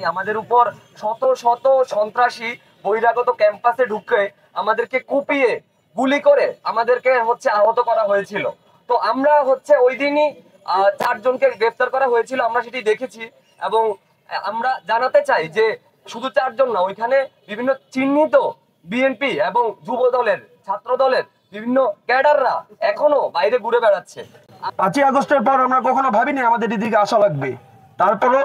আমাদের উপর শত শত সন্ত্রাসী বহিরাগত ক্যাম্পাসে ঢুকে আমাদেরকে কুপিয়ে গুলি করে আমাদেরকে আহত করা হয়েছিল। তো আমরা ওই দিনই 4 জনকে গ্রেফতার করা হয়েছিল, আমরা সেটি দেখেছি। এবং আমরা জানাতে চাই যে শুধু 4 জন না, ওইখানে বিভিন্ন চিহ্নিত বিএনপি এবং যুব দলের, ছাত্র দলের বিভিন্ন ক্যাডাররা এখনো বাইরে ঘুরে বেড়াচ্ছে। 5ই আগস্টের পর আমরা কখনো ভাবিনি আমাদের এদিকে আসা লাগবে। তারপরও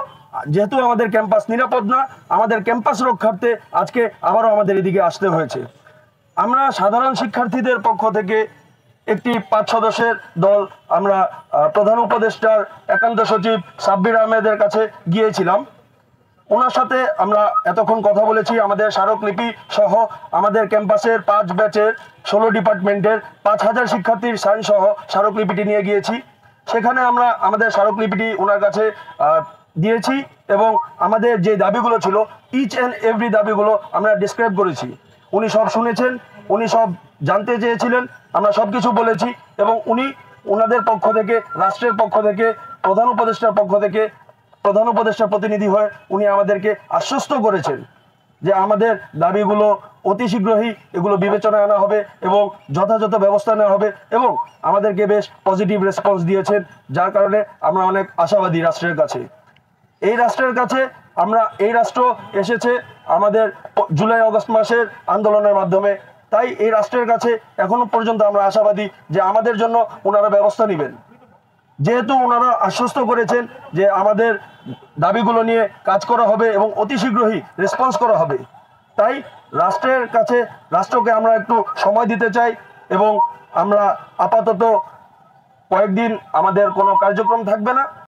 যেহেতু আমাদের ক্যাম্পাস নিরাপদ না, আমাদের ক্যাম্পাস রক্ষার্থে আজকে আবারও আমাদের এদিকে আসতে হয়েছে। আমরা সাধারণ শিক্ষার্থীদের পক্ষ থেকে একটি 5 সদস্যের দল আমরা প্রধান উপদেষ্টার একান্ত সচিব সাব্বির আহমেদের কাছে গিয়েছিলাম। ওনার সাথে আমরা এতক্ষণ কথা বলেছি। আমাদের স্মারকলিপি সহ আমাদের ক্যাম্পাসের 5 ব্যাচের 16 ডিপার্টমেন্টের 5000 শিক্ষার্থীর সাইন সহ স্মারকলিপিটি নিয়ে গিয়েছি। সেখানে আমরা আমাদের স্মারকলিপিটি ওনার কাছে দিয়েছি এবং আমাদের যে দাবিগুলো ছিল, ইচ অ্যান্ড এভরি দাবিগুলো আমরা ডিসক্রাইব করেছি। উনি সব শুনেছেন, উনি সব জানতে চেয়েছিলেন, আমরা সব কিছু বলেছি এবং উনি ওনাদের পক্ষ থেকে, রাষ্ট্রের পক্ষ থেকে, প্রধান উপদেষ্টার প্রতিনিধি হয়ে উনি আমাদেরকে আশ্বস্ত করেছেন যে আমাদের দাবিগুলো অতি শীঘ্রই এগুলো বিবেচনায় আনা হবে এবং যথাযথ ব্যবস্থা নেওয়া হবে। এবং আমাদেরকে বেশ পজিটিভ রেসপন্স দিয়েছেন, যার কারণে আমরা অনেক আশাবাদী রাষ্ট্রের কাছে। এই রাষ্ট্র এসেছে আমাদের জুলাই আগস্ট মাসের আন্দোলনের মাধ্যমে। তাই এই রাষ্ট্রের কাছে এখনো পর্যন্ত আমরা আশাবাদী যে আমাদের জন্য ওনারা ব্যবস্থা নেবেন। যেহেতু ওনারা আশ্বস্ত করেছেন যে আমাদের দাবিগুলো নিয়ে কাজ করা হবে এবং অতি শীঘ্রই রেসপন্স করা হবে, তাই রাষ্ট্রকে আমরা একটু সময় দিতে চাই। এবং আমরা আপাতত কয়েকদিন আমাদের কোনো কার্যক্রম থাকবে না।